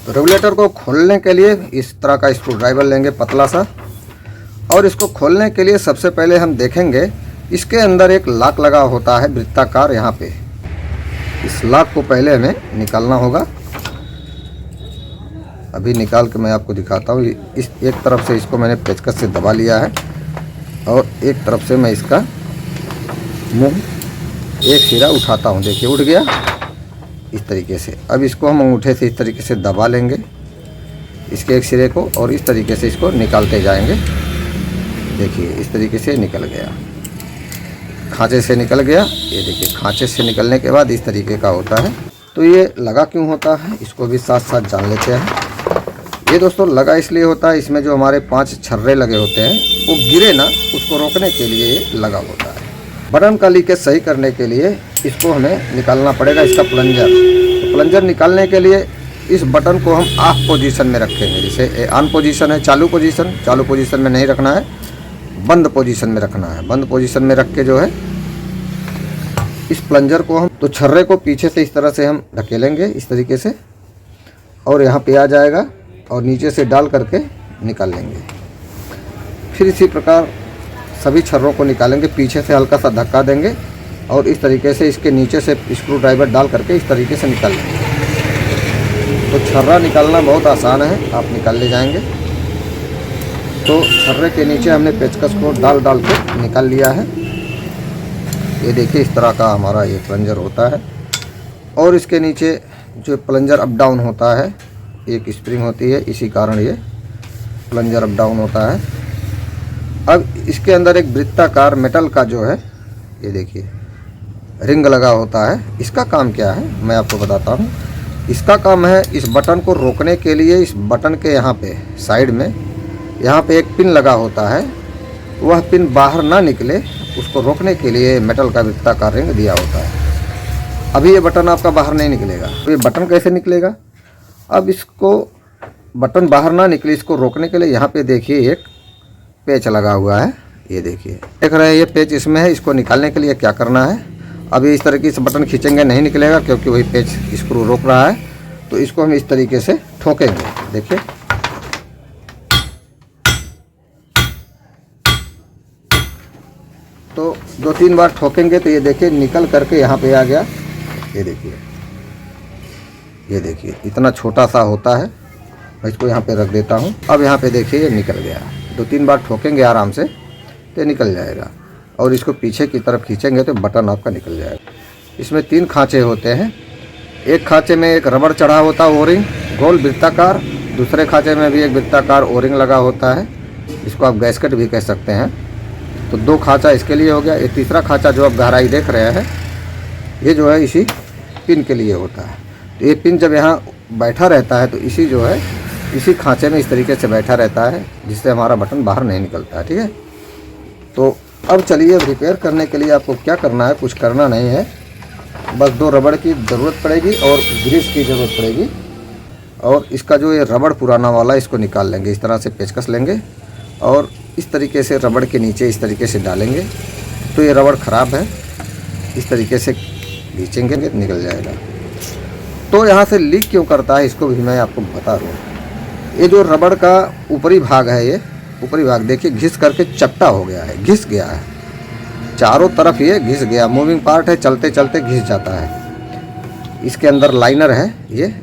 Regulator को खोलने के लिए इस तरह का स्क्रू ड्राइवर लेंगे पतला सा, और इसको खोलने के लिए सबसे पहले हम देखेंगे इसके अंदर एक लॉक लगा होता है वृत्ताकार। यहाँ पे इस लॉक को पहले हमें निकालना होगा। अभी निकाल के मैं आपको दिखाता हूँ। इस एक तरफ से इसको मैंने पेचकस से दबा लिया है और एक तरफ से मैं इसका मुंह एक सिरा उठाता हूँ। देखिए उठ गया इस तरीके से। अब इसको हम अंगूठे से इस तरीके से दबा लेंगे इसके एक सिरे को और इस तरीके से इसको निकालते जाएंगे। देखिए इस तरीके से निकल गया, खांचे से निकल गया। ये देखिए खांचे से निकलने के बाद इस तरीके का होता है। तो ये लगा क्यों होता है इसको भी साथ साथ जान लेते हैं। ये दोस्तों लगा इसलिए होता है, इसमें जो हमारे 5 छर्रे लगे होते हैं वो गिरे ना, उसको रोकने के लिए ये लगा होता है। बटन का लीकेज सही करने के लिए इसको हमें निकालना पड़ेगा, इसका प्लंजर। तो प्लंजर निकालने के लिए इस बटन को हम ऑफ पोजीशन में रखेंगे। जैसे ऑन पोजीशन है, चालू पोजीशन में नहीं रखना है, बंद पोजीशन में रखना है। बंद पोजीशन में रख के जो है इस प्लंजर को हम तो छर्रे को पीछे से इस तरह से हम ढकेलेंगे इस तरीके से, और यहाँ पे आ जाएगा और नीचे से डाल करके निकाल लेंगे। फिर इसी प्रकार सभी छर्रों को निकालेंगे, पीछे से हल्का सा धक्का देंगे और इस तरीके से इसके नीचे से स्क्रू ड्राइवर डाल करके इस तरीके से निकाल लेंगे। तो छर्रा निकालना बहुत आसान है, आप निकाल ले जाएंगे। तो छर्रे के नीचे हमने पेचकस को डाल के निकाल लिया है। ये देखिए इस तरह का हमारा ये प्लंजर होता है, और इसके नीचे जो प्लंजर अप डाउन होता है एक स्प्रिंग होती है, इसी कारण ये प्लंजर अप डाउन होता है। अब इसके अंदर एक वृत्ताकार मेटल का जो है ये देखिए रिंग लगा होता है। इसका काम क्या है मैं आपको बताता हूँ। इसका काम है इस बटन को रोकने के लिए इस बटन के यहाँ पे साइड में यहाँ पे एक पिन लगा होता है, वह पिन बाहर ना निकले उसको रोकने के लिए मेटल का वृत्ताकार रिंग दिया होता है। अभी ये बटन आपका बाहर नहीं निकलेगा, तो ये बटन कैसे निकलेगा। अब इसको बटन बाहर ना निकले इसको रोकने के लिए यहाँ पे देखिए एक पेच लगा हुआ है। ये देखिए देख रहे हैं ये पेच इसमें है। इसको निकालने के लिए क्या करना है, अभी इस तरीके से बटन खींचेंगे नहीं निकलेगा क्योंकि वही पेच स्क्रू रोक रहा है। तो इसको हम इस तरीके से ठोकेंगे। देखिए तो 2-3 बार ठोकेंगे तो ये देखिए निकल करके यहाँ पे आ गया। ये देखिए इतना छोटा सा होता है। मैं इसको यहाँ पे रख देता हूँ। अब यहाँ पे देखिए ये निकल गया। 2-3 बार ठोकेंगे आराम से तो निकल जाएगा, और इसको पीछे की तरफ खींचेंगे तो बटन आपका निकल जाएगा। इसमें 3 खांचे होते हैं। एक खांचे में एक रबड़ चढ़ा होता है ओरिंग गोल वृत्ताकार, दूसरे खांचे में भी एक वृत्ताकार ओरिंग लगा होता है, इसको आप गैस्केट भी कह सकते हैं। तो 2 खांचा इसके लिए हो गया। ये तीसरा खांचा जो आप गहराई देख रहे हैं ये जो है इसी पिन के लिए होता है। तो ये पिन जब यहाँ बैठा रहता है तो इसी जो है इसी खांचे में इस तरीके से बैठा रहता है, जिससे हमारा बटन बाहर नहीं निकलता है। ठीक है, तो अब चलिए रिपेयर करने के लिए आपको क्या करना है, कुछ करना नहीं है, बस 2 रबड़ की ज़रूरत पड़ेगी और ग्रीस की ज़रूरत पड़ेगी। और इसका जो ये रबड़ पुराना वाला इसको निकाल लेंगे। इस तरह से पेचकस लेंगे और इस तरीके से रबड़ के नीचे इस तरीके से डालेंगे तो ये रबड़ ख़राब है, इस तरीके से खींचेंगे निकल जाएगा। तो यहाँ से लीक क्यों करता है इसको भी मैं आपको बता दूँ। ये जो रबड़ का ऊपरी भाग है, ये ऊपरी भाग देखिए घिस करके चपटा हो गया है, घिस गया है, चारों तरफ ये घिस गया। मूविंग पार्ट है, चलते चलते घिस जाता है। इसके अंदर लाइनर है ये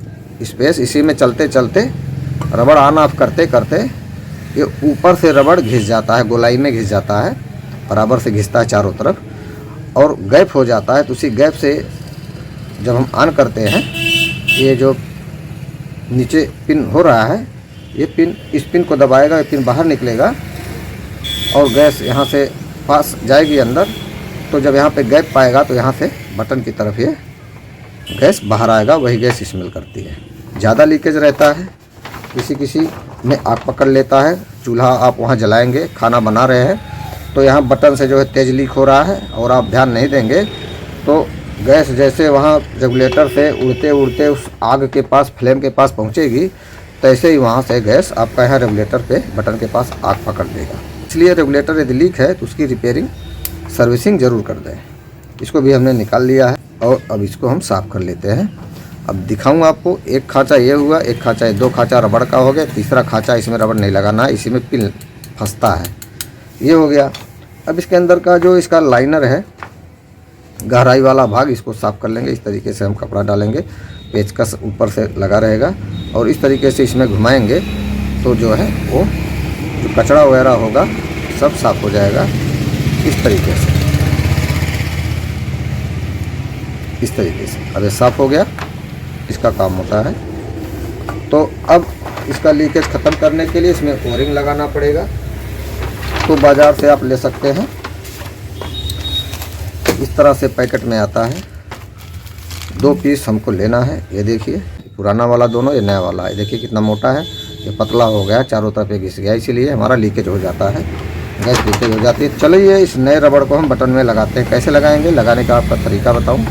स्पेस, इसी में चलते चलते रबड़ ऑन ऑफ करते करते ये ऊपर से रबड़ घिस जाता है, गोलाई में घिस जाता है, बराबर से घिसता है चारों तरफ और गैप हो जाता है। तो उसी गैप से जब हम ऑन करते हैं ये जो नीचे पिन हो रहा है ये पिन, इस पिन को दबाएगा, ये पिन बाहर निकलेगा और गैस यहाँ से पास जाएगी अंदर। तो जब यहाँ पे गैप पाएगा तो यहाँ से बटन की तरफ ये गैस बाहर आएगा, वही गैस स्मेल करती है। ज़्यादा लीकेज रहता है, किसी में आग पकड़ लेता है, चूल्हा आप वहाँ जलाएंगे, खाना बना रहे हैं तो यहाँ बटन से जो है तेज़ लीक हो रहा है और आप ध्यान नहीं देंगे तो गैस जैसे वहाँ रेगुलेटर से उड़ते उड़ते उस आग के पास, फ्लेम के पास पहुँचेगी, तैसे ही वहाँ से गैस आपका यहाँ रेगुलेटर पे बटन के पास आग पकड़ देगा। इसलिए रेगुलेटर यदि लीक है तो उसकी रिपेयरिंग, सर्विसिंग ज़रूर कर दें। इसको भी हमने निकाल लिया है और अब इसको हम साफ़ कर लेते हैं। अब दिखाऊंगा आपको। एक खांचा ये हुआ, एक खांचा ये, 2 खांचा रबड़ का हो गया, तीसरा खांचा इसमें रबड़ नहीं लगाना है, इसी में पिन फंसता है। ये हो गया। अब इसके अंदर का जो इसका लाइनर है, गहराई वाला भाग, इसको साफ़ कर लेंगे। इस तरीके से हम कपड़ा डालेंगे, पेचकस ऊपर से लगा रहेगा और इस तरीके से इसमें घुमाएंगे तो जो है वो जो कचरा वगैरह होगा सब साफ़ हो जाएगा। इस तरीके से, इस तरीके से अब ये साफ़ हो गया। इसका काम होता है। तो अब इसका लीकेज ख़त्म करने के लिए इसमें ओरिंग लगाना पड़ेगा। तो बाज़ार से आप ले सकते हैं, इस तरह से पैकेट में आता है। 2 पीस हमको लेना है। ये देखिए, पुराना वाला दोनों, ये नया वाला है। देखिए कितना मोटा है, ये पतला हो गया, चारों तरफ ये घिस गया, इसीलिए हमारा लीकेज हो जाता है, गैस लीकेज हो जाती है। चलिए इस नए रबड़ को हम बटन में लगाते हैं। कैसे लगाएंगे, लगाने का आपका तरीका बताऊं।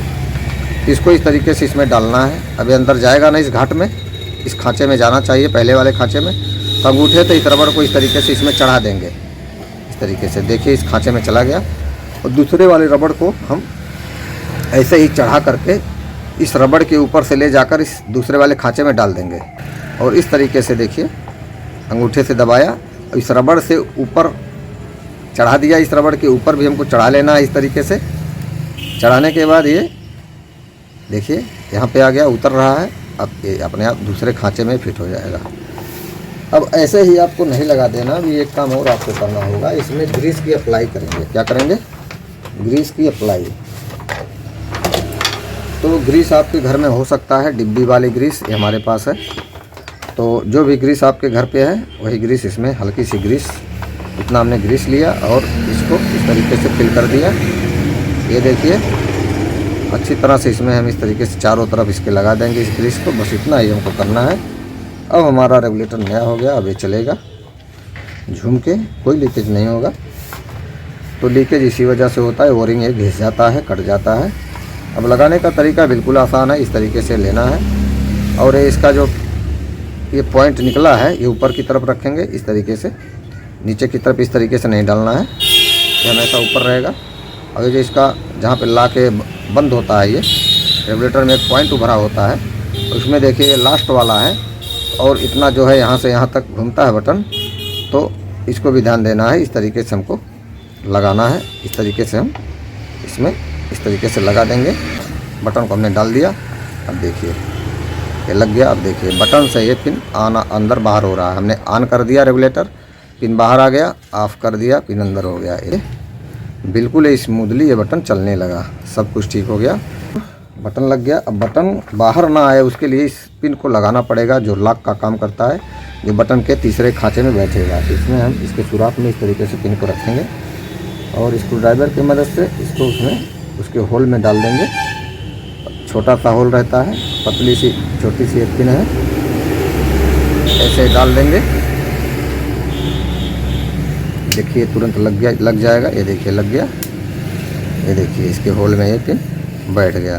इसको इस तरीके से इसमें डालना है। अभी अंदर जाएगा ना इस घाट में, इस खांचे में जाना चाहिए, पहले वाले खांचे में। तो अंगूठे तो इस रबड़ को इस तरीके से इसमें चढ़ा देंगे। इस तरीके से देखिए इस खांचे में चला गया। और दूसरे वाले रबड़ को हम ऐसे ही चढ़ा करके इस रबड़ के ऊपर से ले जाकर इस दूसरे वाले खांचे में डाल देंगे। और इस तरीके से देखिए अंगूठे से दबाया, इस रबड़ से ऊपर चढ़ा दिया। इस रबड़ के ऊपर भी हमको चढ़ा लेना है इस तरीके से। चढ़ाने के बाद ये देखिए यहाँ पे आ गया, उतर रहा है। अब ये अपने आप दूसरे खांचे में फिट हो जाएगा। अब ऐसे ही आपको नहीं लगा देना, अभी एक काम और आपको करना होगा। इसमें ग्रीस की अप्लाई करेंगे। क्या करेंगे, ग्रीस की अप्लाई। तो ग्रीस आपके घर में हो सकता है, डिब्बी वाली ग्रीस, ये हमारे पास है। तो जो भी ग्रीस आपके घर पे है वही ग्रीस, इसमें हल्की सी ग्रीस, इतना हमने ग्रीस लिया और इसको इस तरीके से फिल कर दिया। ये देखिए अच्छी तरह से इसमें हम इस तरीके से चारों तरफ इसके लगा देंगे इस ग्रीस को। बस इतना ही हमको करना है। अब हमारा रेगुलेटर नया हो गया। अब ये चलेगा झूम के, कोई लीकेज नहीं होगा। तो लीकेज इसी वजह से होता है, ओरिंग ये घिस जाता है, कट जाता है। अब लगाने का तरीका बिल्कुल आसान है। इस तरीके से लेना है और इसका जो ये पॉइंट निकला है ये ऊपर की तरफ रखेंगे इस तरीके से, नीचे की तरफ इस तरीके से नहीं डालना है, ये हमेशा ऊपर रहेगा। और जो इसका जहाँ पे ला के बंद होता है, ये रेगुलेटर में एक पॉइंट उभरा होता है, उसमें देखिए ये लास्ट वाला है और इतना जो है यहाँ से यहाँ तक घूमता है बटन। तो इसको भी ध्यान देना है। इस तरीके से हमको लगाना है। इस तरीके से हम इसमें इस तरीके से लगा देंगे। बटन को हमने डाल दिया। अब देखिए ये लग गया। अब देखिए बटन से ये पिन आना अंदर बाहर हो रहा है। हमने ऑन कर दिया रेगुलेटर, पिन बाहर आ गया, ऑफ़ कर दिया, पिन अंदर हो गया। ये बिल्कुल स्मूथली ये बटन चलने लगा, सब कुछ ठीक हो गया, बटन लग गया। अब बटन बाहर ना आए उसके लिए इस पिन को लगाना पड़ेगा जो लॉक का काम करता है, जो बटन के तीसरे खांचे में बैठेगा। इसमें हम इसके सुराख में इस तरीके से पिन को रखेंगे और स्क्रू ड्राइवर की मदद से इसको उसमें उसके होल में डाल देंगे। छोटा सा होल रहता है, पतली सी छोटी सी एक पिन है, ऐसे डाल देंगे। देखिए तुरंत लग जाएगा। ये देखिए लग गया। ये देखिए इसके होल में ये पिन बैठ गया।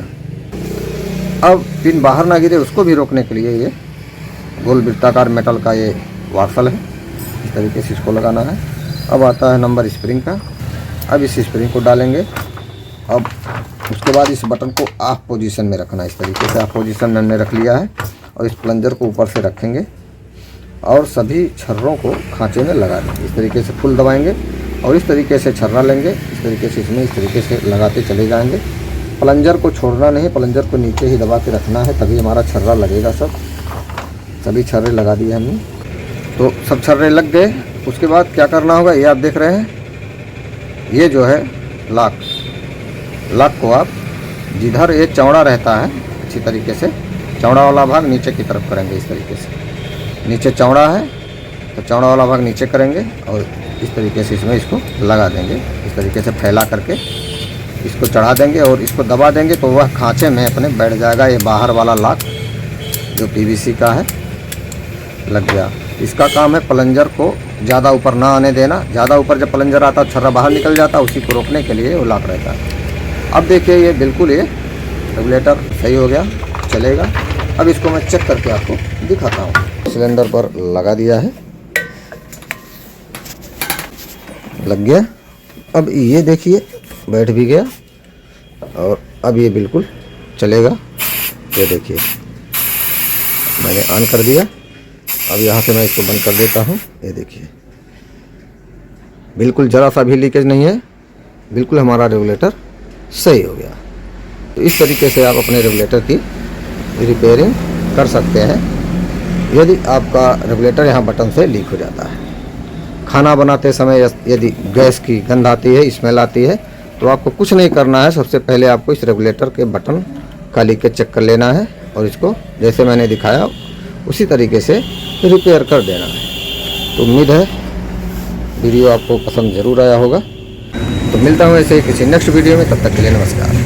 अब पिन बाहर ना गिरे उसको भी रोकने के लिए ये गोल वृत्ताकार मेटल का ये वार्सल है, इस तरीके से इसको लगाना है। अब आता है नंबर स्प्रिंग का। अब इस स्प्रिंग को डालेंगे। अब उसके बाद इस बटन को ऑफ पोजीशन में रखना है। इस तरीके से ऑफ पोजीशन में हमने रख लिया है और इस प्लंजर को ऊपर से रखेंगे और सभी छर्रों को खांचे में लगा देंगे। इस तरीके से फुल दबाएंगे और इस तरीके से छर्रा लेंगे। इस तरीके से इसमें इस तरीके से लगाते चले जाएंगे। प्लंजर को छोड़ना नहीं, प्लंजर को नीचे ही दबा के रखना है, तभी हमारा छर्रा लगेगा। सभी छर्रे लगा दिए हमने। तो सब छर्रे लग गए। उसके बाद क्या करना होगा, ये आप देख रहे हैं, ये जो है लॉक को आप जिधर ये चौड़ा रहता है अच्छी तरीके से चौड़ा वाला भाग नीचे की तरफ करेंगे। इस तरीके से नीचे चौड़ा है तो चौड़ा वाला भाग नीचे करेंगे और इस तरीके से इसमें इसको लगा देंगे। इस तरीके से फैला करके इसको चढ़ा देंगे और इसको दबा देंगे तो वह खांचे में अपने बैठ जाएगा। ये बाहर वाला लॉक जो पीवीसी का है लग गया। इसका काम है प्लंजर को ज़्यादा ऊपर ना आने देना। ज़्यादा ऊपर जब प्लंजर आता है छर्रा बाहर निकल जाता है, उसी को रोकने के लिए वो लॉक रहता है। अब देखिए ये बिल्कुल ये रेगुलेटर सही हो गया, चलेगा। अब इसको मैं चेक करके आपको दिखाता हूँ। सिलेंडर पर लगा दिया है, लग गया। अब ये देखिए बैठ भी गया और अब ये बिल्कुल चलेगा। ये देखिए मैंने ऑन कर दिया। अब यहाँ से मैं इसको बंद कर देता हूँ। ये देखिए बिल्कुल ज़रा सा भी लीकेज नहीं है, बिल्कुल हमारा रेगुलेटर सही हो गया। तो इस तरीके से आप अपने रेगुलेटर की रिपेयरिंग कर सकते हैं यदि आपका रेगुलेटर यहाँ बटन से लीक हो जाता है। खाना बनाते समय यदि गैस की गंध आती है, स्मेल आती है, तो आपको कुछ नहीं करना है। सबसे पहले आपको इस रेगुलेटर के बटन का लीकेज चेक कर लेना है और इसको जैसे मैंने दिखाया उसी तरीके से रिपेयर कर देना है। तो उम्मीद है वीडियो आपको पसंद ज़रूर आया होगा। तो मिलता हूँ ऐसे किसी नेक्स्ट वीडियो में, तब तक के लिए नमस्कार।